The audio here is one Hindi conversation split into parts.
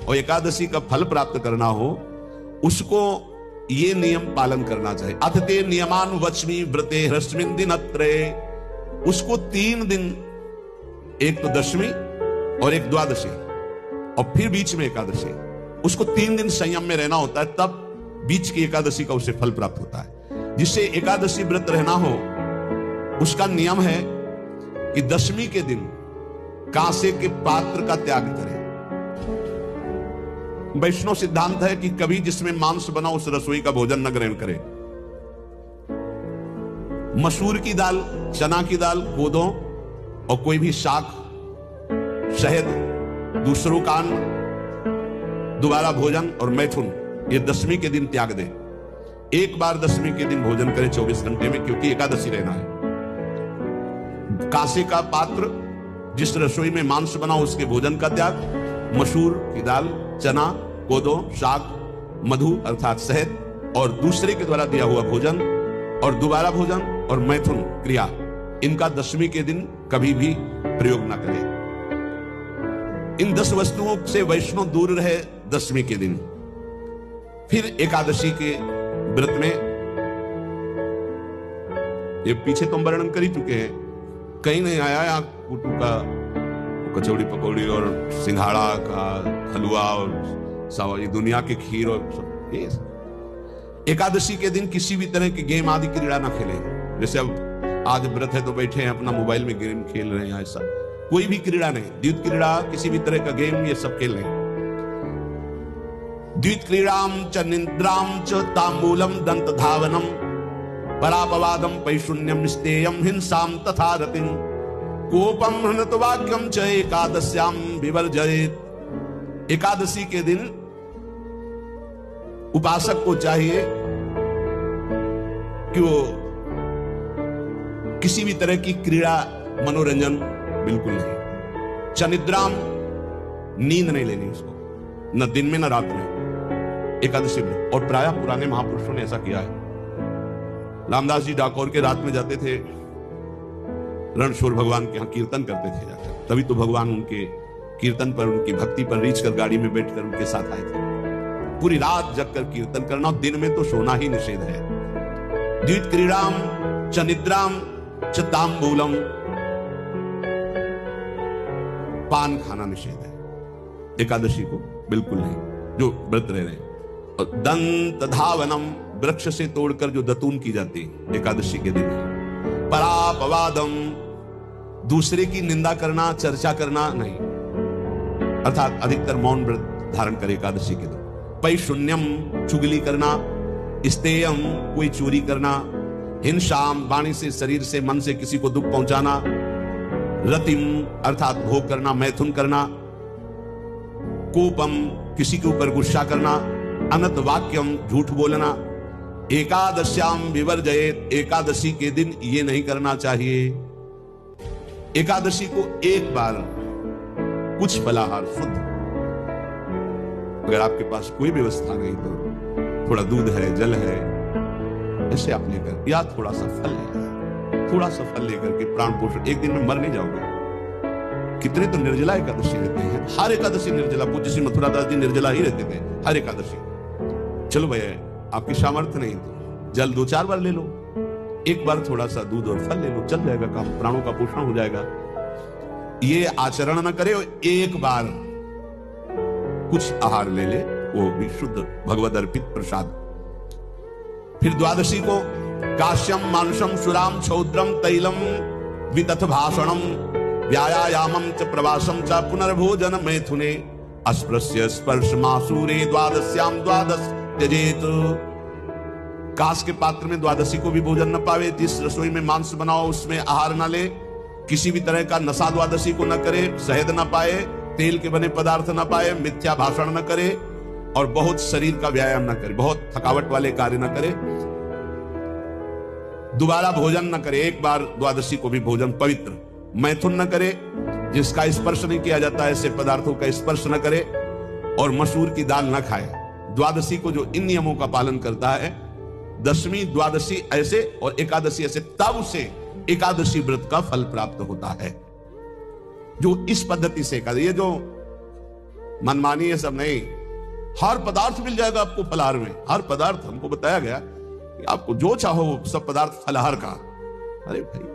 और एकादशी का फल प्राप्त करना हो, उसको ये नियम पालन करना चाहिए। अथ ते नियमान वच्मि व्रते ह्रस्मिन् दिनत्रये, उसको 3 दिन, एक तो दशमी और एक द्वादशी और फिर बीच में एकादशी, उसको 3 दिन संयम में रहना होता है, तब बीच की एकादशी का उसे फल प्राप्त होता है। जिससे एकादशी व्रत रहना हो, उसका नियम है कि दशमी के दिन कांसे के पात्र का त्याग करें। वैष्णव सिद्धांत है कि कभी जिसमें मांस बना उस रसोई का भोजन न ग्रहण करें। मसूर की दाल, चना की दाल, कोदों और कोई भी शाक, शहद, दूसरों का अन्न, दोबारा भोजन और मैथुन, ये दशमी के दिन त्याग दें। एक बार दशमी के दिन भोजन करें 24 घंटे में, क्योंकि एकादशी रहना है। कांसे का पात्र, जिस रसोई में मांस बना उसके भोजन का त्याग, मसूर की दाल, चना, कोदो, शाक, मधु अर्थात शहद और दूसरे के द्वारा दिया हुआ भोजन और दोबारा भोजन और मैथुन क्रिया, इनका दशमी के दिन कभी भी प्रयोग ना करें। इन 10 वस्तुओं से वैष्णव दूर रहे दशमी के दिन। फिर एकादशी के व्रत में, ये पीछे तो हम वर्णन कर ही चुके हैं, कहीं नहीं आया कुटू का कचौड़ी पकौड़ी और सिंघाड़ा का हलवा और ये दुनिया के खीर और सब। एकादशी के दिन किसी भी तरह की गेम आदि क्रीड़ा ना खेलें। जैसे अब आज व्रत है तो बैठे हैं अपना मोबाइल में गेम खेल रहे हैं, ऐसा कोई भी क्रीड़ा नहीं। द्वित क्रीड़ा, किसी भी तरह का गेम, ये सब खेल रहे हैं। द्वित क्रीड़ाम च निद्राम च तांबूलम दंत धावनम परापवादम पैशून्यम स्तेयम हिंसाम तथा रतिम कोपम हृतवाक्यम च एकादश्याम विवर्जयेत्। एकादशी के दिन उपासक को चाहिए कि वो किसी भी तरह की क्रीड़ा, मनोरंजन बिल्कुल नहीं। चनिद्राम, नींद नहीं लेनी उसको, न दिन में न रात में, एकादशी में। और प्रायः पुराने महापुरुषों ने ऐसा किया है। रामदास जी डाकोर के रात में जाते थे, रणछोड़ भगवान के यहां कीर्तन करते थे जाकर। तभी तो भगवान उनके कीर्तन पर, उनकी भक्ति पर रीछ कर गाड़ी में बैठकर उनके साथ आए थे। पूरी रात जगकर कीर्तन करना, और दिन में तो सोना ही निषेध है। द्वित क्रीड़ाम च निद्राम च तांबूलम, पान खाना निषेध है एकादशी को, बिल्कुल नहीं, जो व्रत रह रहे हैं। और दंत धावनम, वृक्ष से तोड़कर जो दतून की जाती है एकादशी के दिन। परापवादम, दूसरे की निंदा करना, चर्चा करना नहीं, अर्थात अधिकतर मौन व्रत धारण करे एकादशी के दिन। पैशून्यम, चुगली करना। स्तेयम, कोई चोरी करना। हिंसाम, वाणी से, शरीर से, मन से किसी को दुख पहुंचाना। रतिम, अर्थात भोग करना, मैथुन करना। कोपम, किसी के ऊपर गुस्सा करना। अनत वाक्यम, झूठ बोलना। एकादश्याम विवर्जयेत्, एकादशी के दिन ये नहीं करना चाहिए। एकादशी को एक बार कुछ फलाहार शुद्ध, अगर आपके पास कोई व्यवस्था नहीं तो थोड़ा दूध है, जल है, ऐसे आप लेकर, या थोड़ा सा फल है, थोड़ा सा फल लेकर के प्राण पोषण, एक दिन में मर नहीं जाओगे। कितने तो निर्जला एकादशी रहते हैं, हर एकादशी निर्जला। पूज्य श्री मथुरादास जी निर्जला ही रहते थे हर एकादशी। चलो भैया, आपकी सामर्थ्य नहीं तो जल 2-4 बार ले लो, एक बार थोड़ा सा दूध और फल ले लो, चल जाएगा काम, प्राणों का पोषण हो जाएगा। ये आचरण न करे, एक बार कुछ आहार ले ले, वो भी शुद्ध भगवद अर्पित प्रसाद। फिर द्वादशी को काश्यम मानुषम सुराम छौद्रम तैलम वितथ भाषणम व्यायामम च प्रवासम च पुनर्भोजन मैथुने अस्पृश्य स्पर्श मासूरे द्वादश्याम द्वादश त्यजेत। कांस के पात्र में द्वादशी को भी भोजन न पावे। जिस रसोई में मांस बनाओ उसमें आहार न ले। किसी भी तरह का नशा द्वादशी को न करे। शहद न पाए, तेल के बने पदार्थ न पाए, मिथ्या भाषण न करे और बहुत शरीर का व्यायाम न करे, बहुत थकावट वाले कार्य न करे। दोबारा भोजन न करे, एक बार द्वादशी को भी भोजन पवित्र। मैथुन न करे, जिसका स्पर्श नहीं किया जाता ऐसे पदार्थों का स्पर्श न करे और मसूर की दाल न खाए। द्वादशी को जो इन नियमों का पालन करता है, दशमी द्वादशी ऐसे और एकादशी ऐसे, तब उसे एकादशी व्रत का फल प्राप्त होता है। जो इस पद्धति से ये जो मनमानी ये सब नहीं। हर पदार्थ मिल जाएगा आपको फलाहार में, हर पदार्थ। हमको बताया गया कि आपको जो चाहो वो सब पदार्थ फलाहार का। अरे भाई,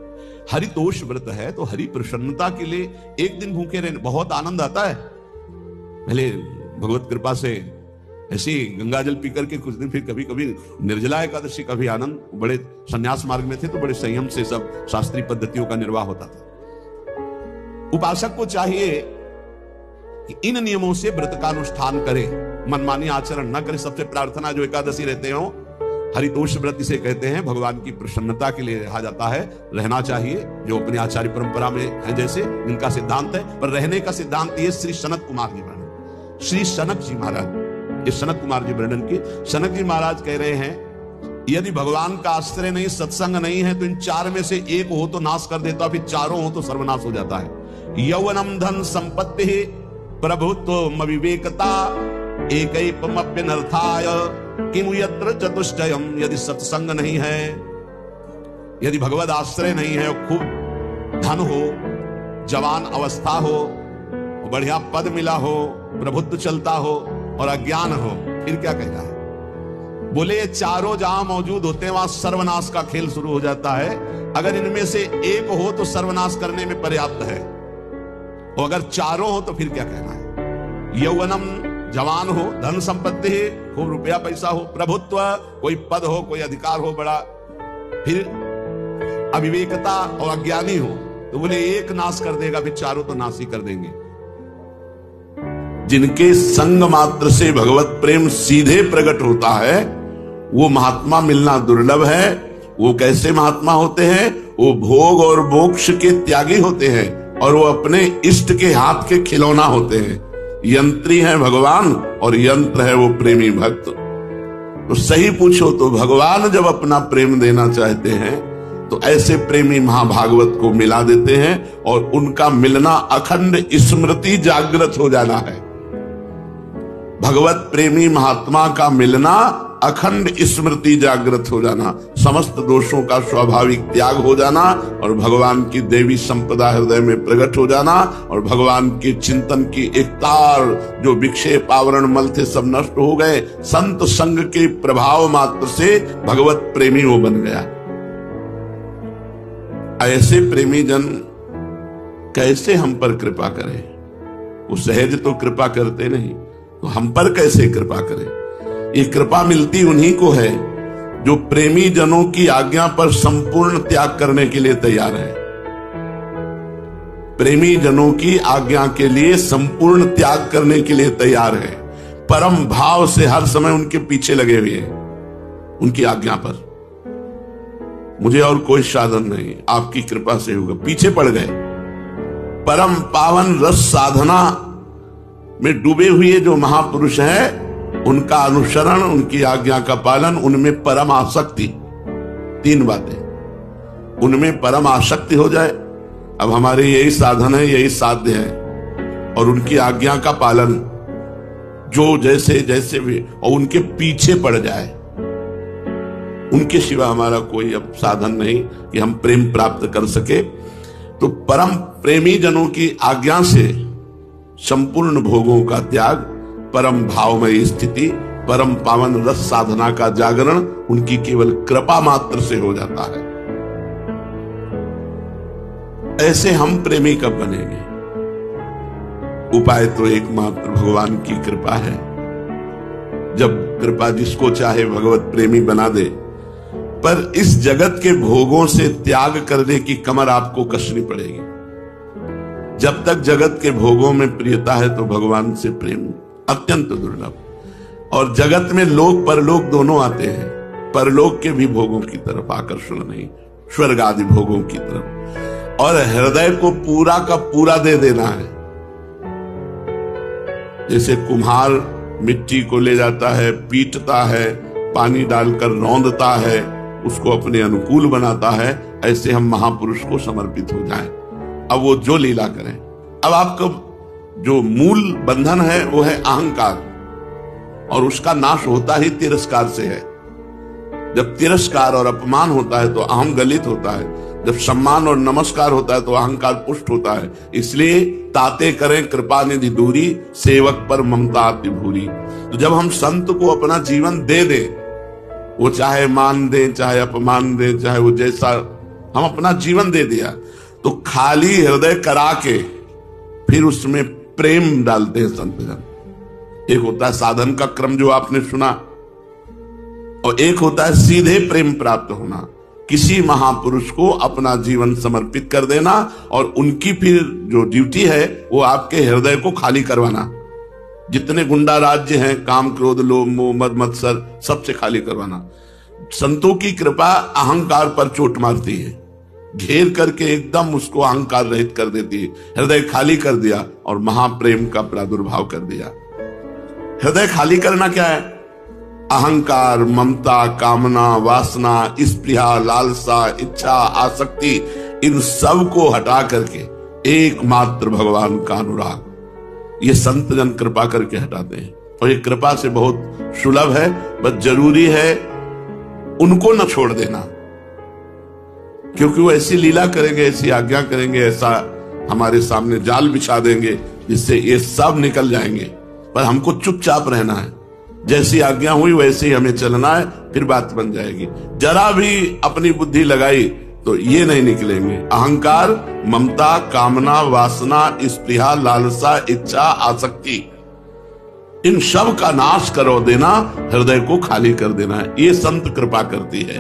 हरितोष व्रत है तो हरि प्रसन्नता के लिए एक दिन भूखे रहने बहुत आनंद आता है। पहले भगवत कृपा से ऐसी गंगा जल पी करके कुछ दिन, फिर कभी कभी निर्जला एकादशी का भी आनंद। बड़े संन्यास मार्ग में थे तो बड़े संयम से सब शास्त्रीय पद्धतियों का निर्वाह होता था। उपासक को चाहिए कि इन नियमों से व्रत का अनुष्ठान करे, मनमानी आचरण न करे। सबसे प्रार्थना जो एकादशी रहते हो, हरितोष व्रत इसे कहते हैं, भगवान की प्रसन्नता के लिए रहा जाता है, रहना चाहिए। जो अपनी आचार्य परंपरा में है जैसे, इनका सिद्धांत है। पर रहने का सिद्धांत ये श्री सनत कुमार जी वर्णन, श्री सनक जी महाराज, ये सनत कुमार जी वर्णन की। सनक जी महाराज कह रहे हैं, यदि भगवान का आश्रय नहीं, सत्संग नहीं है, तो इन चार में से एक हो तो नाश कर देता, फिर चारों हो तो सर्वनाश हो जाता है। यौवनम धन संपत्ति प्रभुत्व विवेकता एकैपमप्यनर्थाय किमु यत्र चतुष्टयम्। यदि सत्संग नहीं है, यदि भगवद आश्रय नहीं है, खूब धन हो, जवान अवस्था हो, बढ़िया पद मिला हो, प्रभुत्व चलता हो और अज्ञान हो, फिर क्या कहना है? बोले ये चारों जहां मौजूद होते हैं वहां सर्वनाश का खेल शुरू हो जाता है। अगर इनमें से एक हो तो सर्वनाश करने में पर्याप्त है, और अगर चारों हो तो फिर क्या कहना है? यौवनम, जवान हो, धन संपत्ति है, खूब रुपया पैसा हो, प्रभुत्व, कोई पद हो, कोई अधिकार हो बड़ा, फिर अविवेकता और अज्ञानी हो, तो बोले एक नाश कर देगा, फिर चारों तो नाश ही कर देंगे। जिनके संग मात्र से भगवत प्रेम सीधे प्रकट होता है, वो महात्मा मिलना दुर्लभ है। वो कैसे महात्मा होते हैं? वो भोग और मोक्ष के त्यागी होते हैं, और वो अपने इष्ट के हाथ के खिलौना होते हैं। यंत्री है भगवान और यंत्र है वो प्रेमी भक्त। तो सही पूछो तो भगवान जब अपना प्रेम देना चाहते हैं तो ऐसे प्रेमी महाभागवत को मिला देते हैं, और उनका मिलना अखंड स्मृति जागृत हो जाना है। भगवत प्रेमी महात्मा का मिलना अखंड स्मृति जागृत हो जाना, समस्त दोषों का स्वाभाविक त्याग हो जाना, और भगवान की देवी संपदा हृदय में प्रकट हो जाना, और भगवान के चिंतन की एक तार जो विक्षेप आवरण मल थे सब नष्ट हो गए। संत संग के प्रभाव मात्र से भगवत प्रेमी वो बन गया। ऐसे प्रेमी जन कैसे हम पर कृपा करें? वो सहज तो कृपा करते नहीं, तो हम पर कैसे कृपा करें? ये कृपा मिलती उन्हीं को है जो प्रेमी जनों की आज्ञा पर संपूर्ण त्याग करने के लिए तैयार है। प्रेमी जनों की आज्ञा के लिए संपूर्ण त्याग करने के लिए तैयार है, परम भाव से हर समय उनके पीछे लगे हुए हैं, उनकी आज्ञा पर। मुझे और कोई साधन नहीं, आपकी कृपा से होगा। पीछे पड़ गए। परम पावन रस साधना में डूबे हुए जो महापुरुष है, उनका अनुसरण, उनकी आज्ञा का पालन, उनमें परम आसक्ति, तीन बातें। उनमें परम आसक्ति हो जाए, अब हमारे यही साधन है, यही साध्य है, और उनकी आज्ञा का पालन जो जैसे जैसे भी, और उनके पीछे पड़ जाए। उनके सिवा हमारा कोई अब साधन नहीं कि हम प्रेम प्राप्त कर सके। तो परम प्रेमी जनों की आज्ञा से संपूर्ण भोगों का त्याग, परम भावमयी स्थिति, परम पावन रस साधना का जागरण उनकी केवल कृपा मात्र से हो जाता है। ऐसे हम प्रेमी कब बनेंगे? उपाय तो एकमात्र भगवान की कृपा है। जब कृपा जिसको चाहे भगवत प्रेमी बना दे, पर इस जगत के भोगों से त्याग करने की कमर आपको कसनी पड़ेगी। जब तक जगत के भोगों में प्रियता है तो भगवान से प्रेम अत्यंत दुर्लभ। और जगत में लोक परलोक दोनों आते हैं, परलोक के भी भोगों की तरफ आकर्षण नहीं, स्वर्ग आदि भोगों की तरफ। और हृदय को पूरा का पूरा दे देना है। जैसे कुम्हार मिट्टी को ले जाता है, पीटता है, पानी डालकर रौंदता है, उसको अपने अनुकूल बनाता है, ऐसे हम महापुरुष को समर्पित हो जाएं। अब वो जो लीला करें। अब आपको जो मूल बंधन है वो है अहंकार, और उसका नाश होता ही तिरस्कार से है। जब तिरस्कार और अपमान होता है तो अहम गलित होता है। जब सम्मान और नमस्कार होता है तो अहंकार पुष्ट होता है। इसलिए ताते करें कृपा निधि दूरी, सेवक पर ममता अति भूरी। तो जब हम संत को अपना जीवन दे दे, वो चाहे मान दे चाहे अपमान दे, चाहे वो जैसा, हम अपना जीवन दे दिया, तो खाली हृदय करा के फिर उसमें प्रेम डालते हैं संत जन। एक होता है साधन का क्रम जो आपने सुना, और एक होता है सीधे प्रेम प्राप्त होना, किसी महापुरुष को अपना जीवन समर्पित कर देना और उनकी फिर जो ड्यूटी है वो आपके हृदय को खाली करवाना। जितने गुंडा राज्य हैं, काम क्रोध लोभ मोह मद मत्सर, सबसे खाली करवाना। संतों की कृपा अहंकार पर चोट मारती है, घेर करके एकदम उसको अहंकार रहित कर देती है। हृदय खाली कर दिया और महाप्रेम का प्रादुर्भाव कर दिया। हृदय खाली करना क्या है? अहंकार, ममता, कामना, वासना, स्पृहा, लालसा, इच्छा, आसक्ति, इन सब को हटा करके एकमात्र भगवान का अनुराग, ये संत जन कृपा करके हटाते हैं। और ये कृपा से बहुत सुलभ है, बस जरूरी है उनको न छोड़ देना, क्योंकि वो ऐसी लीला करेंगे, ऐसी आज्ञा करेंगे, ऐसा हमारे सामने जाल बिछा देंगे जिससे ये सब निकल जाएंगे। पर हमको चुपचाप रहना है, जैसी आज्ञा हुई वैसे ही हमें चलना है, फिर बात बन जाएगी। जरा भी अपनी बुद्धि लगाई तो ये नहीं निकलेंगे। अहंकार, ममता, कामना, वासना, स्पृहा, लालसा, इच्छा, आसक्ति, इन सब का नाश करो देना, हृदय को खाली कर देना है। ये संत कृपा करती है।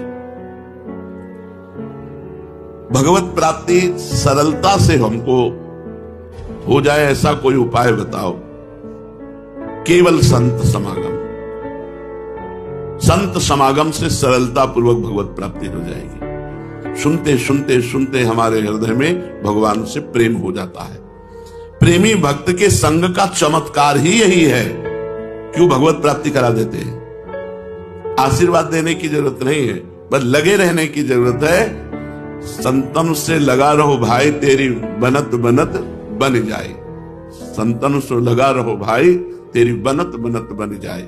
भगवत प्राप्ति सरलता से हमको हो जाए, ऐसा कोई उपाय बताओ। केवल संत समागम, संत समागम से सरलता पूर्वक भगवत प्राप्ति हो जाएगी। सुनते सुनते सुनते हमारे हृदय में भगवान से प्रेम हो जाता है। प्रेमी भक्त के संग का चमत्कार ही यही है, क्यों भगवत प्राप्ति करा देते हैं। आशीर्वाद देने की जरूरत नहीं है, बस लगे रहने की जरूरत है। संतन से लगा रहो भाई, तेरी बनत बनत बन जाए। संतन से लगा रहो भाई, तेरी बनत बनत बन जाए।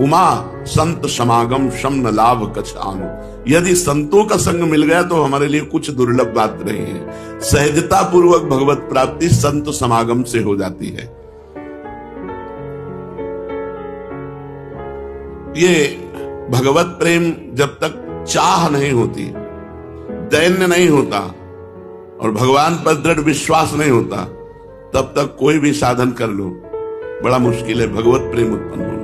उमा संत समागम शम न लाभ कछ आनो। यदि संतों का संग मिल गया तो हमारे लिए कुछ दुर्लभ बात नहीं है। सहजता पूर्वक भगवत प्राप्ति संत समागम से हो जाती है। ये भगवत प्रेम जब तक चाह नहीं होती, दैन्य नहीं होता और भगवान पर दृढ़ विश्वास नहीं होता, तब तक कोई भी साधन कर लो बड़ा मुश्किल है भगवत प्रेम उत्पन्न होना।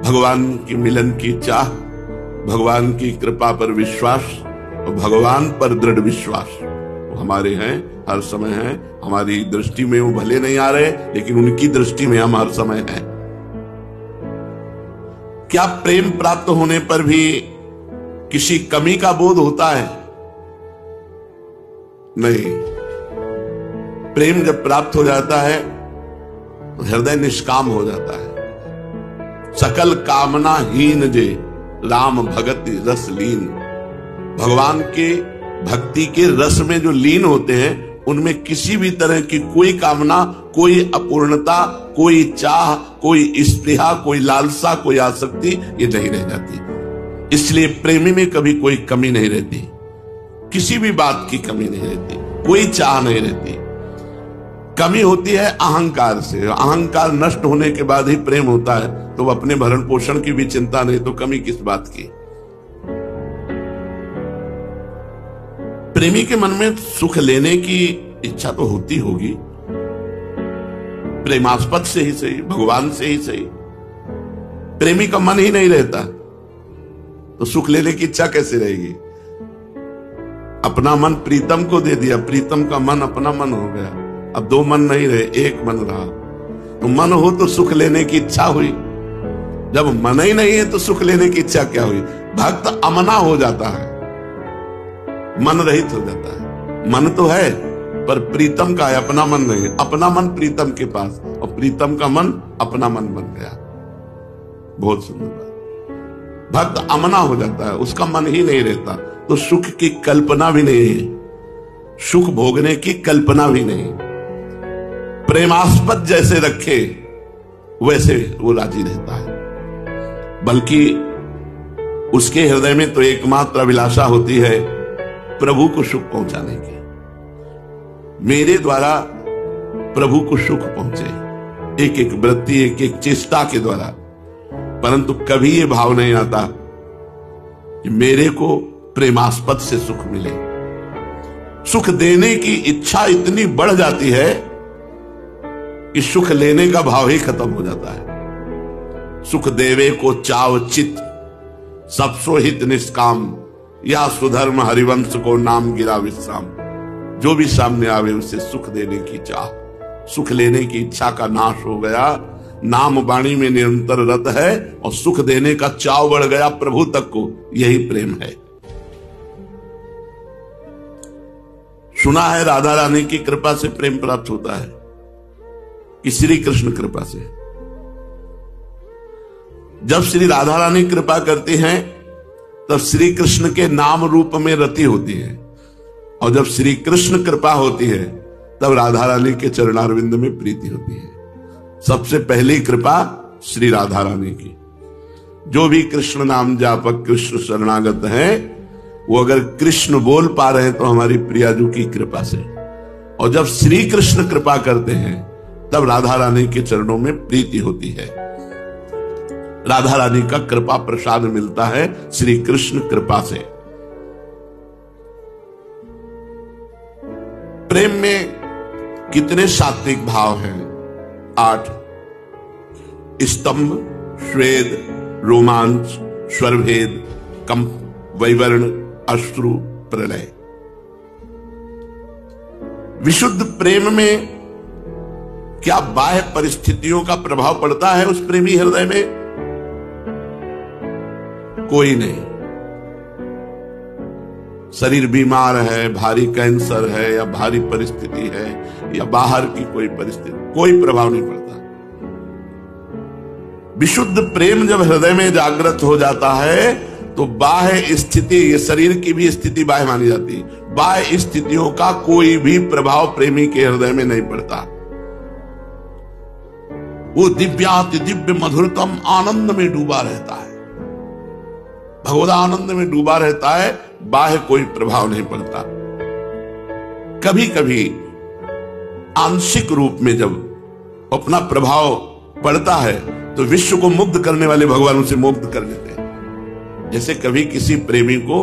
भगवान की मिलन की चाह, भगवान की कृपा पर विश्वास और भगवान पर दृढ़ विश्वास वो हमारे हैं, हर समय हैं। हमारी दृष्टि में वो भले नहीं आ रहे, लेकिन उनकी दृष्टि में हम हर समय हैं। क्या प्रेम प्राप्त होने पर भी किसी कमी का बोध होता है? नहीं। प्रेम जब प्राप्त हो जाता है तो हृदय निष्काम हो जाता है। सकल कामना हीन जे राम भगति रस लीन। भगवान के भक्ति के रस में जो लीन होते हैं, उनमें किसी भी तरह की कोई कामना, कोई अपूर्णता, कोई चाह, कोई स्पृहा, कोई लालसा, कोई आसक्ति ये नहीं रह जाती। इसलिए प्रेमी में कभी कोई कमी नहीं रहती, किसी भी बात की कमी नहीं रहती, कोई चाह नहीं रहती। कमी होती है अहंकार से। अहंकार नष्ट होने के बाद ही प्रेम होता है, तो अपने भरण पोषण की भी चिंता नहीं, तो कमी किस बात की। प्रेमी के मन में सुख लेने की इच्छा तो होती होगी, प्रेमास्पद से ही सही, भगवान से ही सही। प्रेमी का मन ही नहीं रहता तो सुख लेने की इच्छा कैसे रहेगी। अपना मन प्रीतम को दे दिया, प्रीतम का मन अपना मन हो गया, अब दो मन नहीं रहे, एक मन रहा। तो मन हो तो सुख लेने की इच्छा हुई, जब मन ही नहीं है तो सुख लेने की इच्छा क्या हुई। भक्त अमना हो जाता है, मन रहित हो जाता है। मन तो है पर प्रीतम का है, अपना मन नहीं। अपना मन प्रीतम के पास और प्रीतम का मन अपना मन बन गया। बहुत सुंदर बात। भक्त अमना हो जाता है, उसका मन ही नहीं रहता, तो सुख की कल्पना भी नहीं है, सुख भोगने की कल्पना भी नहीं। प्रेमास्पद जैसे रखे वैसे वो राजी रहता है, बल्कि उसके हृदय में तो एकमात्र अभिलाषा होती है प्रभु को सुख पहुंचाने की, मेरे द्वारा प्रभु को सुख पहुंचे, एक एक वृत्ति, एक एक चेष्टा के द्वारा। परंतु कभी यह भाव नहीं आता कि मेरे को प्रेमास्पद से सुख मिले। सुख देने की इच्छा इतनी बढ़ जाती है कि सुख लेने का भाव ही खत्म हो जाता है। सुख देवे को चाव चित, सब सोहित निष्काम, या सुधर्म हरिवंश को नाम गिरा विश्राम। जो भी सामने आवे उसे सुख देने की चाह, सुख लेने की इच्छा का नाश हो गया। नाम वाणी में निरंतर रत है और सुख देने का चाव बढ़ गया प्रभु तक को। यही प्रेम है। सुना है राधा रानी की कृपा से प्रेम प्राप्त होता है कि श्री कृष्ण कृपा से। जब श्री राधा रानी कृपा करती हैं तब श्री कृष्ण के नाम रूप में रति होती है, और जब श्री कृष्ण कृपा होती है तब राधा रानी के चरणारविंद में प्रीति होती है। सबसे पहली कृपा श्री राधा रानी की। जो भी कृष्ण नाम जापक कृष्ण शरणागत है, वो अगर कृष्ण बोल पा रहे हैं तो हमारी प्रियाजू की कृपा से। और जब श्री कृष्ण कृपा करते हैं तब राधा रानी के चरणों में प्रीति होती है। राधा रानी का कृपा प्रसाद मिलता है श्री कृष्ण कृपा से। प्रेम में कितने सात्विक भाव हैं? 8। स्तंभ, श्वेद, रोमांच, स्वरभेद, कंप, वैवर्ण, अश्रु, प्रलय। विशुद्ध प्रेम में क्या बाह्य परिस्थितियों का प्रभाव पड़ता है उस प्रेमी हृदय में? कोई नहीं। शरीर बीमार है, भारी कैंसर है, या भारी परिस्थिति है, या बाहर की कोई परिस्थिति, कोई प्रभाव नहीं पड़ता। विशुद्ध प्रेम जब हृदय में जागृत हो जाता है तो बाह्य स्थिति, ये शरीर की भी स्थिति बाह्य मानी जाती है, बाह्य स्थितियों का कोई भी प्रभाव प्रेमी के हृदय में नहीं पड़ता। वो दिव्याति दिव्य मधुरतम आनंद में डूबा रहता है, भगवद आनंद में डूबा रहता है, बाह्य कोई प्रभाव नहीं पड़ता। कभी कभी आंशिक रूप में जब अपना प्रभाव पड़ता है तो विश्व को मुग्ध करने वाले भगवान उसे मुग्ध कर लेते हैं। जैसे कभी किसी प्रेमी को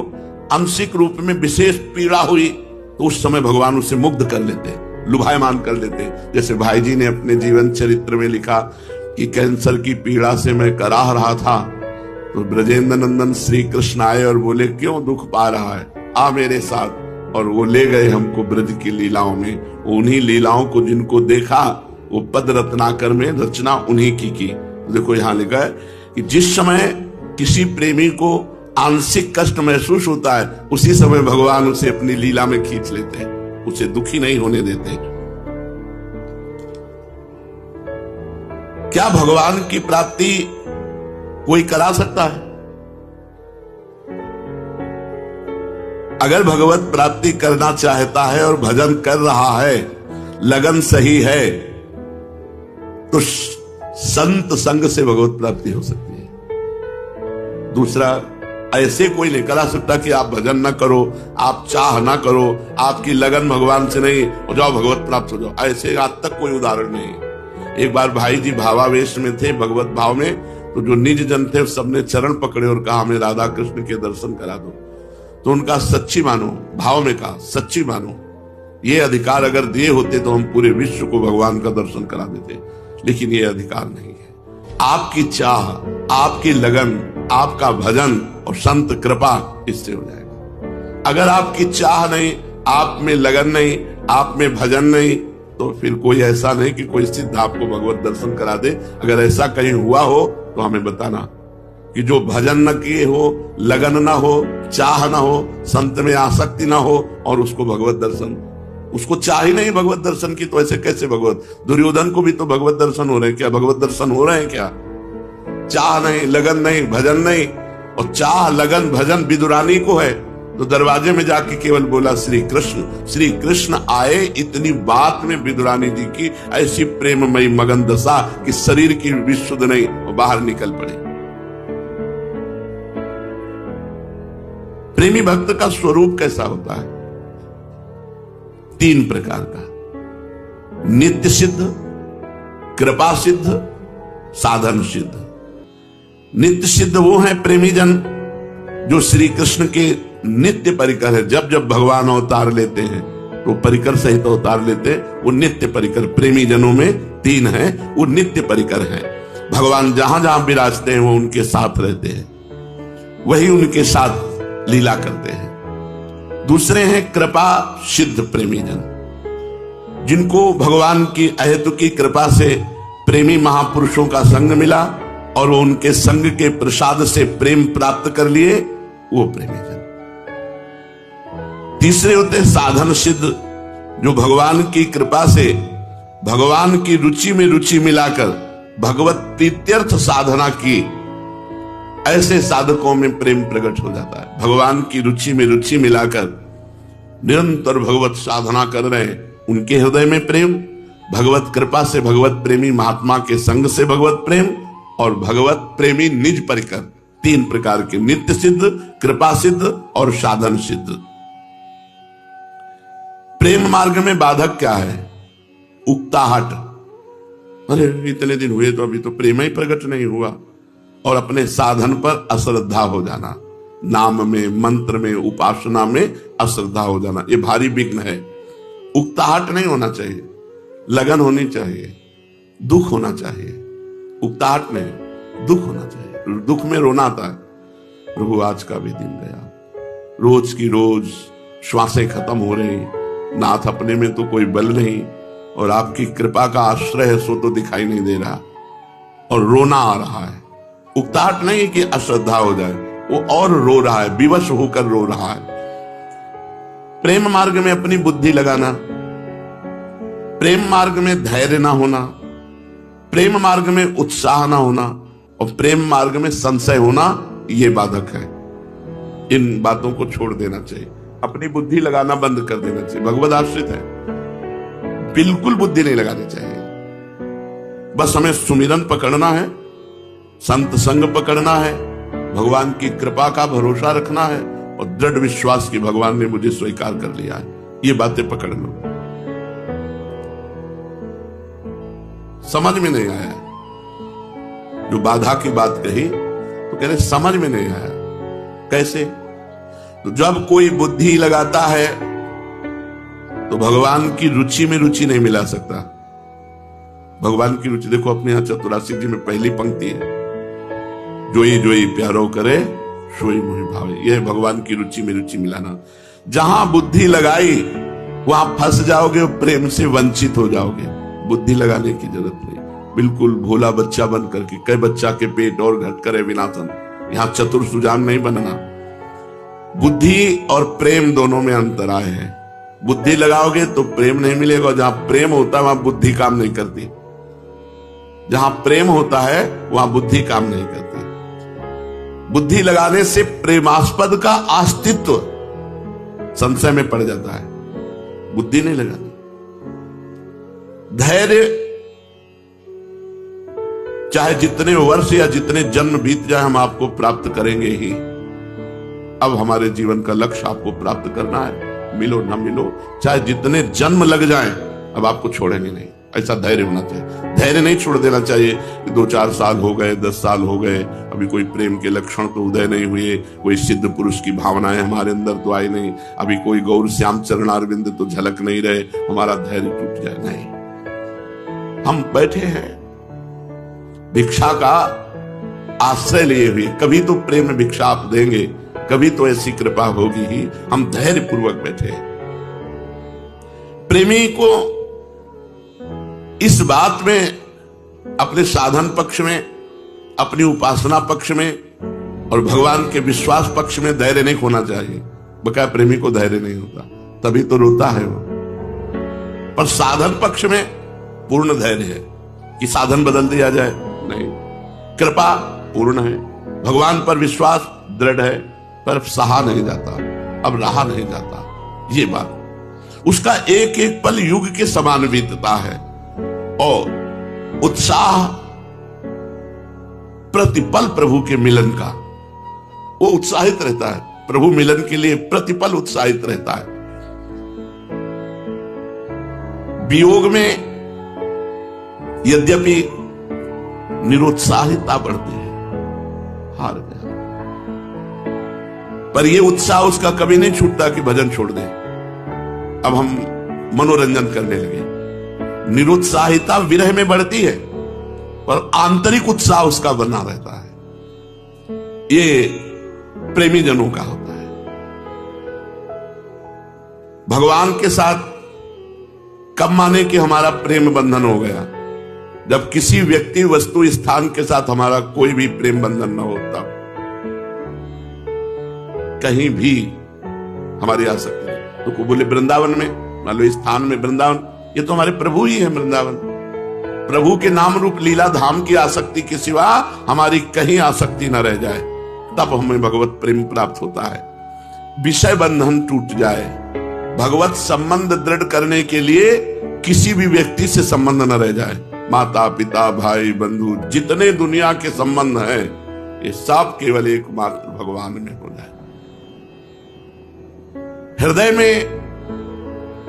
आंशिक रूप में विशेष पीड़ा हुई तो उस समय भगवान उसे मुग्ध कर लेते हैं, लुभायमान कर लेते हैं। जैसे भाई जी ने अपने जीवन चरित्र में लिखा कि कैंसर की पीड़ा से मैं कराह रहा था तो ब्रजेंद्र नंदन श्री कृष्ण आए और बोले, क्यों दुख पा रहा है, आ मेरे साथ। और वो ले गए हमको ब्रज की लीलाओं में। उन्हीं लीलाओं को जिनको देखा वो पद रत्नाकर में रचना उन्हीं की। देखो यहां लिखा है कि जिस समय किसी प्रेमी को आंशिक कष्ट महसूस होता है उसी समय भगवान उसे अपनी लीला में खींच लेते हैं, उसे दुखी नहीं होने देते। क्या भगवान की प्राप्ति कोई करा सकता है? अगर भगवत प्राप्ति करना चाहता है और भजन कर रहा है, लगन सही है, तो संत संग से भगवत प्राप्ति हो सकती है। दूसरा, ऐसे कोई नहीं करा सकता कि आप भजन ना करो, आप चाह ना करो, आपकी लगन भगवान से नहीं हो जाओ भगवत प्राप्त हो जाओ। ऐसे आज तक कोई उदाहरण नहीं। एक बार भाई जी भावावेश में थे, भगवत भाव में, तो जो निज जन थे सबने चरण पकड़े और कहा हमें राधा कृष्ण के दर्शन करा दो। तो उनका सच्ची मानो, भाव में कहा सच्ची मानो, ये अधिकार अगर दिए होते तो हम पूरे विश्व को भगवान का दर्शन करा देते, लेकिन ये अधिकार नहीं है। आपकी चाह, आपकी लगन, आपका भजन और संत कृपा इससे हो जाएगा। अगर आपकी चाह नहीं, आप में लगन नहीं, आप में भजन नहीं, तो फिर कोई ऐसा नहीं कि कोई सिद्ध आपको भगवत दर्शन करा दे। अगर ऐसा कहीं हुआ हो तो हमें बताना कि जो भजन न किए हो, लगन ना हो, चाह ना हो, संत में आसक्ति ना हो और उसको भगवत दर्शन, उसको चाह ही नहीं भगवत दर्शन की, तो ऐसे कैसे भगवत? दुर्योधन को भी तो भगवत दर्शन हो रहे हैं क्या? भगवत दर्शन हो रहे हैं क्या? चाह नहीं, लगन नहीं, भजन नहीं। और चाह, लगन, भजन विदुरानी को है तो दरवाजे में जाके केवल बोला श्री कृष्ण आए। इतनी बात में विदुरानी जी की ऐसी प्रेममयी मगन दशा कि शरीर की विशुद्ध नहीं और बाहर निकल पड़े। प्रेमी भक्त का स्वरूप कैसा होता है? 3 प्रकार का, नित्य सिद्ध, कृपा सिद्ध, साधन सिद्ध। नित्य सिद्ध वो है प्रेमी जन जो श्री कृष्ण के नित्य परिकर है। जब जब भगवान अवतार लेते हैं तो परिकर सहित अवतार लेते हैं, वो नित्य परिकर। प्रेमी जनों में 3 हैं, वो नित्य परिकर हैं। भगवान जहां जहां विराजते हैं वो उनके साथ रहते हैं, वही उनके साथ लीला करते हैं। दूसरे हैं कृपा सिद्ध प्रेमी जन, जिनको भगवान की अहेतुकी कृपा से प्रेमी महापुरुषों का संग मिला और वो उनके संग के प्रसाद से प्रेम प्राप्त कर लिए, वो प्रेमी जन। तीसरे होते हैं साधन सिद्ध, जो भगवान की कृपा से भगवान की रुचि में रुचि मिलाकर भगवत प्रीत्यर्थ साधना की, ऐसे साधकों में प्रेम प्रकट हो जाता है। भगवान की रुचि में रुचि मिलाकर निरंतर भगवत साधना कर रहे हैं, उनके हृदय में प्रेम, भगवत कृपा से भगवत प्रेमी महात्मा के संग से भगवत प्रेम, और भगवत प्रेमी निज परिकर। 3 प्रकार के, नित्य सिद्ध, कृपा सिद्ध और साधन सिद्ध। प्रेम मार्ग में बाधक क्या है? उकताहट। अरे इतने दिन हुए तो अभी तो प्रेम ही प्रकट नहीं हुआ, और अपने साधन पर अश्रद्धा हो जाना, नाम में, मंत्र में, उपासना में अश्रद्धा हो जाना, ये भारी विघ्न है। उकताहट नहीं होना चाहिए, लगन होनी चाहिए, दुख होना चाहिए। उकताहट नहीं, दुख होना चाहिए। दुख में रोना आता है, प्रभु आज का भी दिन गया, रोज की रोज श्वासें खत्म हो रही, नाथ अपने में तो कोई बल नहीं, और आपकी कृपा का आश्रय है सो तो दिखाई नहीं दे रहा, और रोना आ रहा है। उकताहट नहीं कि अश्रद्धा हो जाए, वो और रो रहा है, विवश होकर रो रहा है। प्रेम मार्ग में अपनी बुद्धि लगाना, प्रेम मार्ग में धैर्य ना होना, प्रेम मार्ग में उत्साह ना होना, और प्रेम मार्ग में संशय होना, ये बाधक है। इन बातों को छोड़ देना चाहिए, अपनी बुद्धि लगाना बंद कर देना चाहिए। भगवद आश्रित है, बिल्कुल बुद्धि नहीं लगानी चाहिए। बस हमें सुमिरन पकड़ना है, संत संग पकड़ना है, भगवान की कृपा का भरोसा रखना है, और दृढ़ विश्वास की भगवान ने मुझे स्वीकार कर लिया है, ये बातें पकड़ लो। समझ में नहीं आया जो बाधा की बात कही, तो कह रहे समझ में नहीं आया। कैसे? तो जब कोई बुद्धि लगाता है तो भगवान की रुचि में रुचि नहीं मिला सकता। भगवान की रुचि देखो, अपने यहां चतुरासी जी में पहली पंक्ति है, जोई जोई प्यारो करे सोई मोहि भावे। यह है भगवान की रुचि में रुचि मिलाना। जहां बुद्धि लगाई वहां फंस जाओगे और प्रेम से वंचित हो जाओगे। बुद्धि लगाने की जरूरत नहीं, बिल्कुल भोला बच्चा बन करके, कई बच्चा के पेट और घट करे विनाशन, यहां चतुर सुजान नहीं बनना। बुद्धि और प्रेम दोनों में अंतराय है। बुद्धि लगाओगे तो प्रेम नहीं मिलेगा, जहां प्रेम होता है वहां बुद्धि काम नहीं करती। जहां प्रेम होता है वहां बुद्धि काम नहीं करती। बुद्धि लगाने से प्रेमास्पद का अस्तित्व संशय में पड़ जाता है, बुद्धि नहीं लगानी। धैर्य चाहे जितने वर्ष या जितने जन्म बीत जाए हम आपको प्राप्त करेंगे ही। अब हमारे जीवन का लक्ष्य आपको प्राप्त करना है, मिलो ना मिलो, चाहे जितने जन्म लग जाएं, अब आपको छोड़ेंगे नहीं। ऐसा धैर्य होना चाहिए। धैर्य नहीं छोड़ देना चाहिए कि 2-4 साल हो गए, 10 साल हो गए, अभी कोई प्रेम के लक्षण तो उदय नहीं हुए, कोई सिद्ध पुरुष की भावनाएं हमारे अंदर तो आई नहीं, अभी कोई गौर श्याम चरणारविंद तो झलक नहीं रहे, हमारा धैर्य टूट जाए। नहीं, हम बैठे हैं भिक्षा का आश्रय लिए हुए, कभी तो प्रेम में भिक्षा आप देंगे, कभी तो ऐसी कृपा होगी ही। हम धैर्य पूर्वक बैठे हैं। प्रेमी को इस बात में, अपने साधन पक्ष में, अपनी उपासना पक्ष में और भगवान के विश्वास पक्ष में धैर्य नहीं खोना चाहिए। बकाया प्रेमी को धैर्य नहीं होता, तभी तो रोता है वो। पर साधन पक्ष में पूर्ण धैर्य है कि साधन बदल दिया जाए, नहीं। कृपा पूर्ण है, भगवान पर विश्वास दृढ़ है, पर सहा नहीं जाता, अब रहा नहीं जाता। ये बात, उसका एक एक पल युग के समान बीतता है, और उत्साह प्रतिपल प्रभु के मिलन का, वो उत्साहित रहता है। प्रभु मिलन के लिए प्रतिपल उत्साहित रहता है। वियोग में यद्यपि निरुत्साहिता बढ़ती है, हार गया, पर यह उत्साह उसका कभी नहीं छूटता कि भजन छोड़ दे, अब हम मनोरंजन करने लगे। निरुत्साहिता विरह में बढ़ती है, पर आंतरिक उत्साह उसका बना रहता है। ये प्रेमी जनों का होता है। भगवान के साथ कब माने कि हमारा प्रेम बंधन हो गया? जब किसी व्यक्ति, वस्तु, स्थान के साथ हमारा कोई भी प्रेम बंधन न होता, कहीं भी हमारी आसक्ति नहीं। तो को बोले वृंदावन में, मान लो स्थान में वृंदावन, ये तो हमारे प्रभु ही है। वृंदावन प्रभु के नाम रूप लीला धाम की आसक्ति के सिवा हमारी कहीं आसक्ति न रह जाए, तब हमें भगवत प्रेम प्राप्त होता है। विषय बंधन टूट जाए, भगवत संबंध दृढ़ करने के लिए किसी भी व्यक्ति से संबंध न रह जाए। माता पिता भाई बंधु जितने दुनिया के संबंध हैं, ये सब केवल एकमात्र भगवान में हो जाए। हृदय में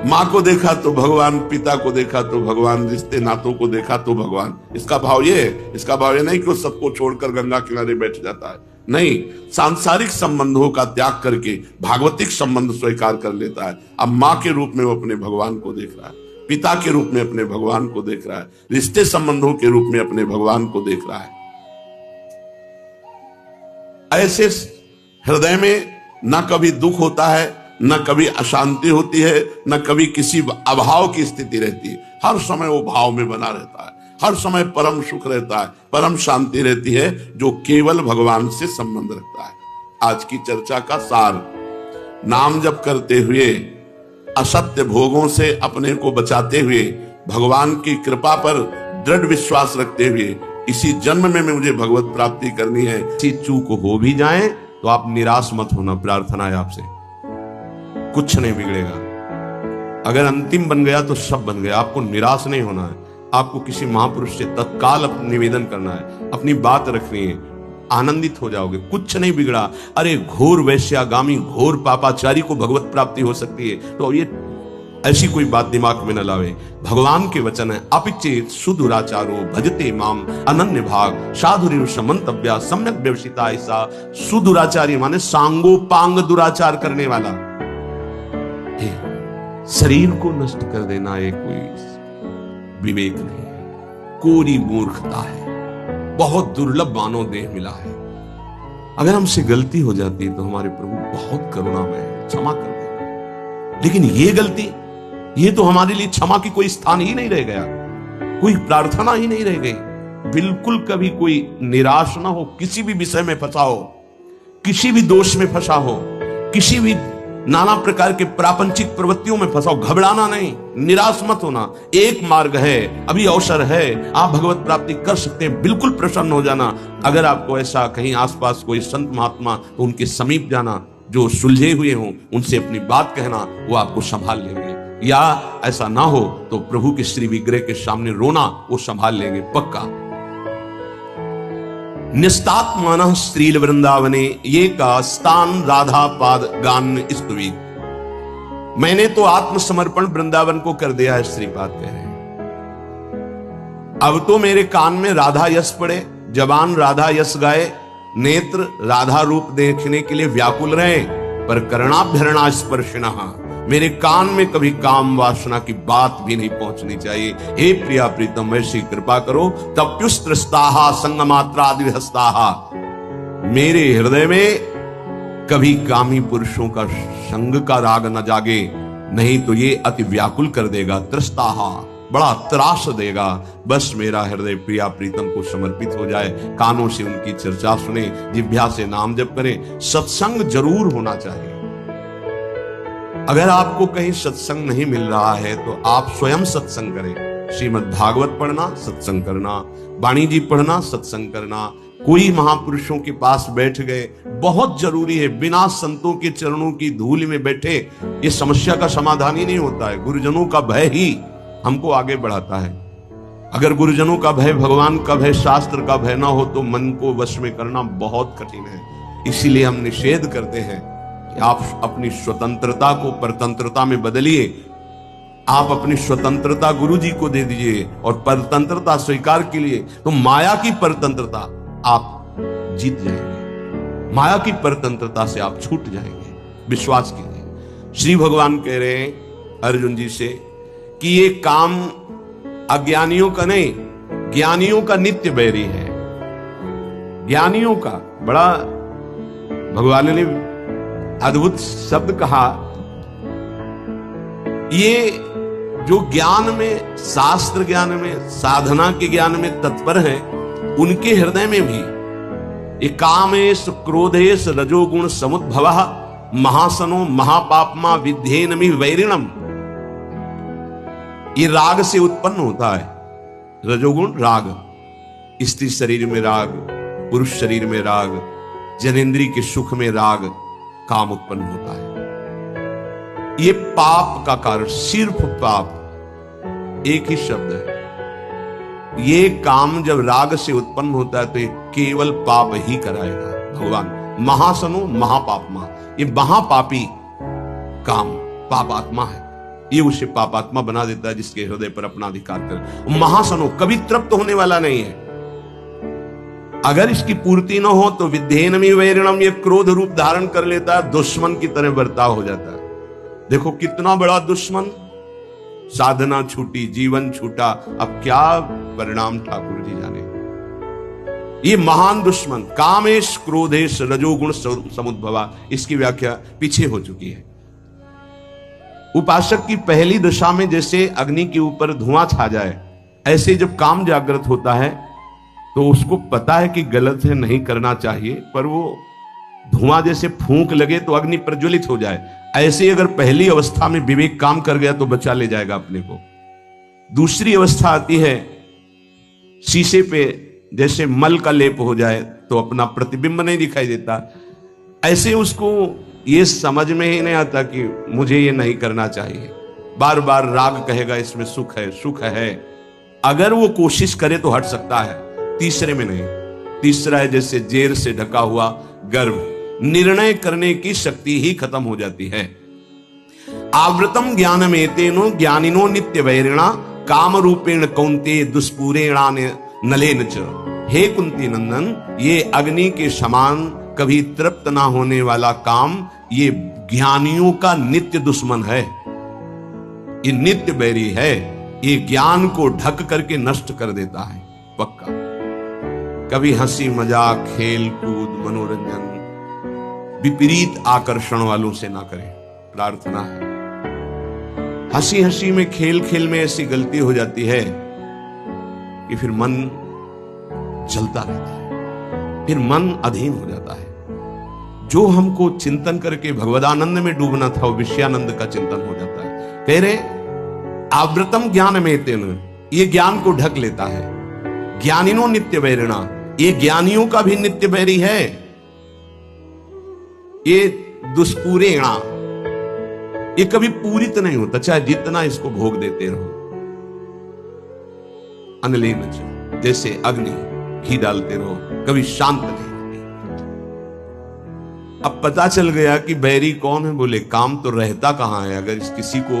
मां को देखा तो भगवान, पिता को देखा तो भगवान, रिश्ते नातों को देखा तो भगवान। इसका भाव ये है, इसका भाव ये नहीं कि वो सबको छोड़कर गंगा किनारे बैठ जाता है, नहीं, सांसारिक संबंधों का त्याग करके भागवतिक संबंध स्वीकार कर लेता है। अब मां के रूप में वो अपने भगवान को देख रहा है, पिता के रूप में अपने भगवान को देख रहा है, रिश्ते संबंधों के रूप में अपने भगवान को देख रहा है। ऐसे हृदय में न कभी दुख होता है, न कभी अशांति होती है, न कभी किसी अभाव की स्थिति रहती है। हर समय वो भाव में बना रहता है, हर समय परम सुख रहता है, परम शांति रहती है, जो केवल भगवान से संबंध रखता है। आज की चर्चा का सार, नाम जप करते हुए, असत्य भोगों से अपने को बचाते हुए, भगवान की कृपा पर दृढ़ विश्वास रखते हुए, इसी जन्म में मुझे भगवत प्राप्ति करनी है। किसी चूक हो भी जाए तो आप निराश मत होना। प्रार्थना है आपसे, कुछ नहीं बिगड़ेगा। अगर अंतिम बन गया तो सब बन गया। आपको निराश नहीं होना है। आपको किसी महापुरुष से तत्काल निवेदन करना है, अपनी बात रखनी है, आनंदित हो जाओगे। कुछ नहीं बिगड़ा। अरे घोर वैश्यागामी, घोर पापाचारी को भगवत प्राप्ति हो सकती है, तो ये ऐसी कोई बात दिमाग में न लावे। भगवान के वचन है, अपिचेत सुदुराचारो भजते माम अनन्य भाग साधुरीव समंतव्या सम्यक व्यवसिता। ऐसा सुदुराचारी माने सांगोपांग दुराचार करने वाला, शरीर को नष्ट कर देना एक कोई विवेक नहीं है, कोरी मूर्खता है। बहुत दुर्लभ मानव देह मिला है। अगर हमसे गलती हो जाती है तो हमारे प्रभु बहुत करुणामय है, क्षमा कर देंगे। लेकिन ये गलती, ये तो हमारे लिए क्षमा की कोई स्थान ही नहीं रह गया, कोई प्रार्थना ही नहीं रह गई। बिल्कुल कभी कोई निराश ना हो, किसी भी विषय में फंसा हो, किसी भी दोष में फंसा हो, किसी भी नाना प्रकार के प्रापंचिक प्रवृत्तियों में फंसाओ, घबराना नहीं, निराश मत होना। एक मार्ग है, अभी अवसर है, आप भगवत प्राप्ति कर सकते हैं। बिल्कुल प्रसन्न हो जाना। अगर आपको ऐसा कहीं आसपास कोई संत महात्मा, तो उनके समीप जाना, जो सुलझे हुए हों उनसे अपनी बात कहना, वो आपको संभाल लेंगे। या ऐसा ना हो तो प्रभु के श्री विग्रह के सामने रोना, वो संभाल लेंगे पक्का। निस्तात्मान स्त्रील वृंदावने ये का स्थान राधा पाद गान स्तुति। मैंने तो आत्मसमर्पण वृंदावन को कर दिया है, श्रीपाद कह रहे हैं। अब तो मेरे कान में राधा यश पड़े, जबान राधा यश गाए, नेत्र राधा रूप देखने के लिए व्याकुल रहे, पर करणाभ्यरणा स्पर्शिणः, मेरे कान में कभी काम वासना की बात भी नहीं पहुंचनी चाहिए। हे प्रिया प्रीतम, वैसी कृपा करो। तप्युस्त्रस्ताहा संगमात्रादिहस्ताहा, मेरे हृदय में कभी कामी पुरुषों का संग का राग न जागे, नहीं तो ये अति व्याकुल कर देगा। त्रस्ताहा, बड़ा त्रास देगा। बस मेरा हृदय प्रिया प्रीतम को समर्पित हो जाए, कानों से उनकी चर्चा सुने, जिह्वा से नाम जप करें। सत्संग जरूर होना चाहिए। अगर आपको कहीं सत्संग नहीं मिल रहा है तो आप स्वयं सत्संग करें। श्रीमद् भागवत पढ़ना, सत्संग करना, वाणी जी पढ़ना, सत्संग करना, कोई महापुरुषों के पास बैठ गए, बहुत जरूरी है। बिना संतों के चरणों की धूल में बैठे ये समस्या का समाधान ही नहीं होता है। गुरुजनों का भय ही हमको आगे बढ़ाता है। अगर गुरुजनों का भय, भगवान का भय, शास्त्र का भय ना हो तो मन को वश में करना बहुत कठिन है। इसीलिए हम निषेध करते हैं आप अपनी स्वतंत्रता को परतंत्रता में बदलिए। आप अपनी स्वतंत्रता गुरु जी को दे दीजिए और परतंत्रता स्वीकार के लिए, तो माया की परतंत्रता आप जीत जाएंगे, माया की परतंत्रता से आप छूट जाएंगे। विश्वास कीजिए। श्री भगवान कह रहे हैं अर्जुन जी से कि ये काम अज्ञानियों का नहीं, ज्ञानियों का नित्य बैरी है। ज्ञानियों का बड़ा भगवान ने अद्भुत शब्द कहा, ये जो ज्ञान में, शास्त्र ज्ञान में, साधना के ज्ञान में तत्पर हैं, उनके हृदय में भी ये कामेश क्रोधेश रजोगुण समुद्भवः महासनो महापापमा विध्येनमि वैरिणम, ये राग से उत्पन्न होता है। रजोगुण राग, स्त्री शरीर में राग, पुरुष शरीर में राग, जनेन्द्रीय के सुख में राग, काम उत्पन्न होता है। ये पाप का कारण, सिर्फ पाप, एक ही शब्द है। ये काम जब राग से उत्पन्न होता है तो ये केवल पाप ही कराएगा। भगवान महासनो महापापमा, ये महापापी काम पापात्मा है, ये उसे पापात्मा बना देता है जिसके हृदय पर अपना अधिकार करे। महासनो कभी तृप्त होने वाला नहीं है। अगर इसकी पूर्ति न हो तो विध्येनमि वैरिणम, ये क्रोध रूप धारण कर लेता है, दुश्मन की तरह बर्ताव हो जाता है। देखो कितना बड़ा दुश्मन, साधना छूटी, जीवन छूटा, अब क्या परिणाम ठाकुर जी जाने। ये महान दुश्मन कामेश क्रोधेश रजोगुण समुद्भवा, इसकी व्याख्या पीछे हो चुकी है। उपासक की पहली दशा में जैसे अग्नि के ऊपर धुआं छा जाए, ऐसे जब काम जागृत होता है तो उसको पता है कि गलत है, नहीं करना चाहिए, पर वो धुआं जैसे फूंक लगे तो अग्नि प्रज्वलित हो जाए, ऐसे अगर पहली अवस्था में विवेक काम कर गया तो बचा ले जाएगा अपने को। दूसरी अवस्था आती है, शीशे पे जैसे मल का लेप हो जाए तो अपना प्रतिबिंब नहीं दिखाई देता, ऐसे उसको ये समझ में ही नहीं आता कि मुझे ये नहीं करना चाहिए। बार बार राग कहेगा इसमें सुख है, सुख है। अगर वो कोशिश करे तो हट सकता है, तीसरे में नहीं। तीसरा है जैसे जेर से ढका हुआ गर्भ, निर्णय करने की शक्ति ही खत्म हो जाती है। आवृतम ज्ञानमेतेनो ज्ञानिनो नित्य वैरिणा काम रूपेण कौन्ते दुष्पूरेणा नलेन च। हे कुंती नंदन, ये अग्नि के समान कभी तृप्त ना होने वाला काम ये ज्ञानियों का नित्य दुश्मन है, ये नित्य बैरी है। ये ज्ञान को ढक करके नष्ट कर देता है पक्का। कभी हंसी मजाक खेल कूद मनोरंजन विपरीत आकर्षण वालों से ना करें, प्रार्थना है। हंसी हंसी में खेल खेल में ऐसी गलती हो जाती है कि फिर मन जलता रहता है, फिर मन अधीन हो जाता है। जो हमको चिंतन करके भगवदानंद में डूबना था वो विषयानंद का चिंतन हो जाता है। कह रहे आवृतम ज्ञान में तेन, ये ज्ञान को ढक लेता है। ज्ञानिनो नित्य वैरिणा, ये ज्ञानियों का भी नित्य वैरी है। ये दुष्पूरेणा, ये कभी पूरित नहीं होता, चाहे जितना इसको भोग देते रहो। अनलेन च, जैसे अग्नि घी डालते रहो, कभी शांत नहीं होती। अब पता चल गया कि बैरी कौन है, बोले काम तो रहता कहां है। अगर किसी को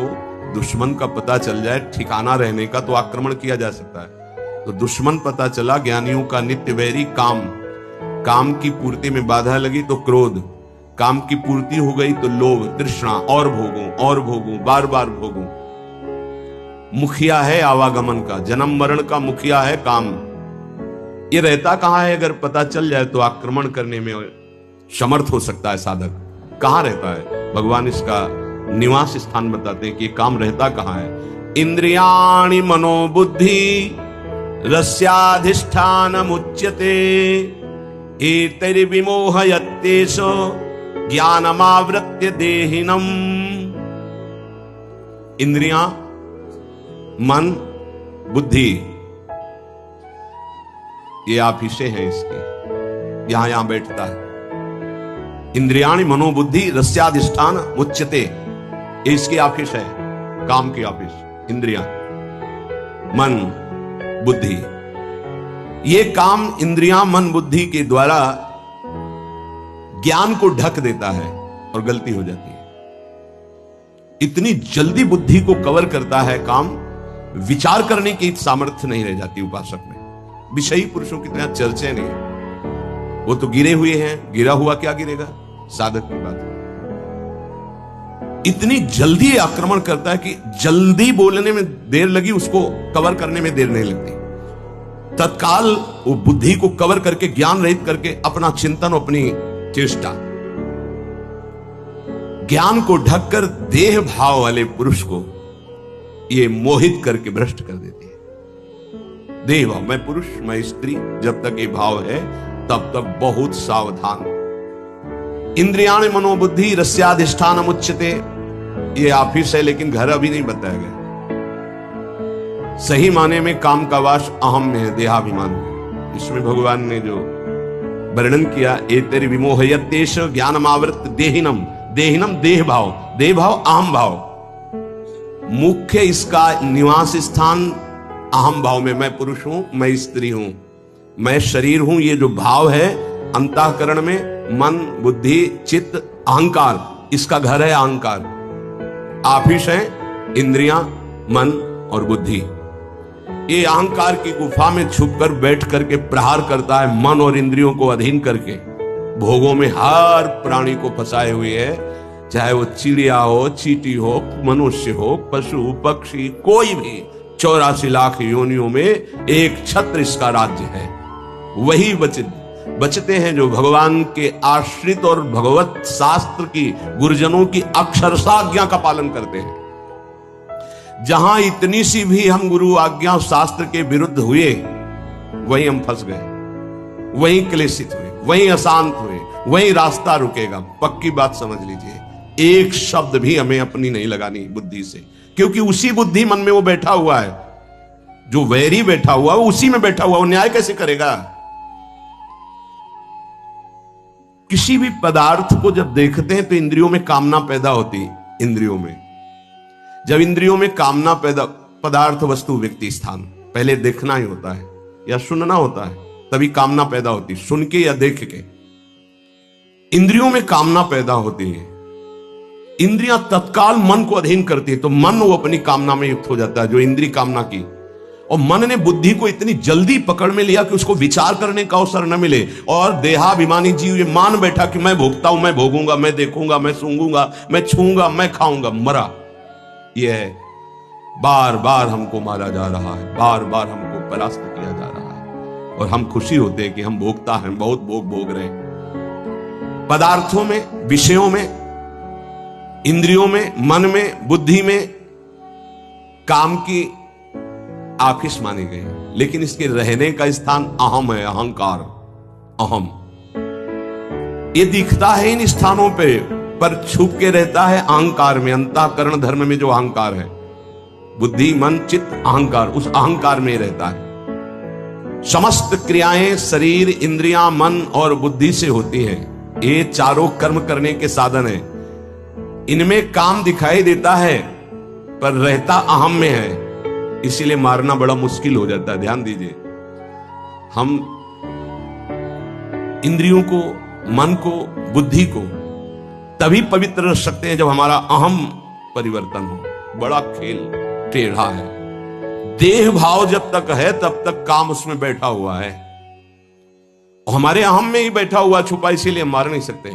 दुश्मन का पता चल जाए ठिकाना रहने का तो आक्रमण किया जा सकता है। तो दुश्मन पता चला, ज्ञानियों का नित्य वैरी काम। काम की पूर्ति में बाधा लगी तो क्रोध, काम की पूर्ति हो गई तो लोभ तृष्णा, और भोगूं बार बार भोगूं। मुखिया है आवागमन का, जन्म मरण का मुखिया है काम। ये रहता कहां है, अगर पता चल जाए तो आक्रमण करने में समर्थ हो सकता है साधक। कहां रहता है, भगवान इसका निवास स्थान बताते हैं कि काम रहता कहां है। इंद्रियाणि मनोबुद्धि रस्याधिष्ठान मुच्यते एतैर्विमोहयत्येष ज्ञानमावृत्य देहिनम्। इंद्रियां, मन, बुद्धि, ये आप हिस्से हैं इसके, यहां बैठता है। इंद्रियाणि मनोबुद्धि रस्याधिष्ठान मुच्यते, ये इसकी ऑफिस है, काम की ऑफिस। इंद्रियां, मन, बुद्धि, ये काम इंद्रियां मन बुद्धि के द्वारा ज्ञान को ढक देता है और गलती हो जाती है। इतनी जल्दी बुद्धि को कवर करता है काम, विचार करने की सामर्थ्य नहीं रह जाती उपासक में। विषयी पुरुषों की तरह चर्चा नहीं, वो तो गिरे हुए हैं, गिरा हुआ क्या गिरेगा, साधक की बात है। इतनी जल्दी आक्रमण करता है कि जल्दी बोलने में देर लगी, उसको कवर करने में देर नहीं लगती। तत्काल वो बुद्धि को कवर करके, ज्ञान रहित करके अपना चिंतन, अपनी चेष्टा, ज्ञान को ढककर देह भाव वाले पुरुष को ये मोहित करके भ्रष्ट कर देती है। देह भाव, मैं पुरुष मैं स्त्री, जब तक ये भाव है तब तक बहुत सावधान। इंद्रियाणि मनोबुद्धि रस्याधिष्ठानम उच्यते, ये ऑफिस है लेकिन घर अभी नहीं बताया गया। सही माने में काम का वास अहम में है, देहाभिमान में। इसमें भगवान ने जो वर्णन किया, एतरि विमोहयत्येष ज्ञानमावृत देहिनम, देहिनम देह भाव, देह भाव अहम भाव। मुख्य इसका निवास स्थान अहम भाव में, मैं पुरुष हूं, मैं स्त्री हूं, मैं शरीर हूं, ये जो भाव है अंतःकरण में, मन बुद्धि चित्त अहंकार, इसका घर है अहंकार। ऑफिस है इंद्रियां मन और बुद्धि। ये अहंकार की गुफा में छुपकर बैठ करके प्रहार करता है, मन और इंद्रियों को अधीन करके भोगों में हर प्राणी को फंसाए हुए है, चाहे वो चिड़िया हो, चींटी हो, मनुष्य हो, पशु पक्षी, कोई भी 84 लाख योनियों में एक छत्र इसका राज्य है। वही बचते हैं जो भगवान के आश्रित और भगवत शास्त्र की, गुरुजनों की अक्षरशः आज्ञा का पालन करते हैं। जहां इतनी सी भी हम गुरु आज्ञा शास्त्र के विरुद्ध हुए, वहीं हम फंस गए, वहीं क्लेशित हुए, वहीं अशांत हुए, वहीं रास्ता रुकेगा। पक्की बात समझ लीजिए, एक शब्द भी हमें अपनी नहीं लगानी बुद्धि से, क्योंकि उसी बुद्धि मन में वो बैठा हुआ है, जो वैरी बैठा हुआ है उसी में बैठा हुआ, वो न्याय कैसे करेगा। किसी भी पदार्थ को जब देखते हैं तो इंद्रियों में कामना पैदा होती है। इंद्रियों में जब इंद्रियों में कामना पैदा, पदार्थ वस्तु व्यक्ति स्थान पहले देखना ही होता है या सुनना होता है, तभी कामना पैदा होती है, सुन के या देख के। इंद्रियों में कामना पैदा होती है, इंद्रियां तत्काल मन को अधीन करती है, तो मन वो अपनी कामना में युक्त हो जाता है, जो इंद्रिय कामना की। और मन ने बुद्धि को इतनी जल्दी पकड़ में लिया कि उसको विचार करने का अवसर न मिले, और देहाभिमानी जीव ये मान बैठा कि मैं भोगता हूं, मैं भोगूंगा, मैं देखूंगा, मैं सूंघूंगा, मैं छूंगा, मैं खाऊंगा। मरा ये है, बार बार हमको मारा जा रहा है, बार बार हमको परास्त किया जा रहा है, और हम खुशी होते हैं कि हम भोगता हैं, बहुत भोग रहे हैं। पदार्थों में, विषयों में, इंद्रियों में, मन में, बुद्धि में काम की ऑफिस माने गए, लेकिन इसके रहने का स्थान अहम है, अहंकार, अहम। ये दिखता है इन स्थानों पे, पर छुप के रहता है अहंकार में, अंतःकरण धर्म में जो अहंकार है, बुद्धि मन चित्त अहंकार, उस अहंकार में रहता है। समस्त क्रियाएं शरीर इंद्रियां मन और बुद्धि से होती हैं। ये चारों कर्म करने के साधन है। इनमें काम दिखाई देता है पर रहता अहम में है, इसीलिए मारना बड़ा मुश्किल हो जाता है। ध्यान दीजिए, हम इंद्रियों को, मन को, बुद्धि को तभी पवित्र रख सकते हैं जब हमारा अहम परिवर्तन हो। बड़ा खेल टेढ़ा है। देह भाव जब तक है तब तक काम उसमें बैठा हुआ है, हमारे अहम में ही बैठा हुआ छुपा, इसीलिए हम मार नहीं सकते।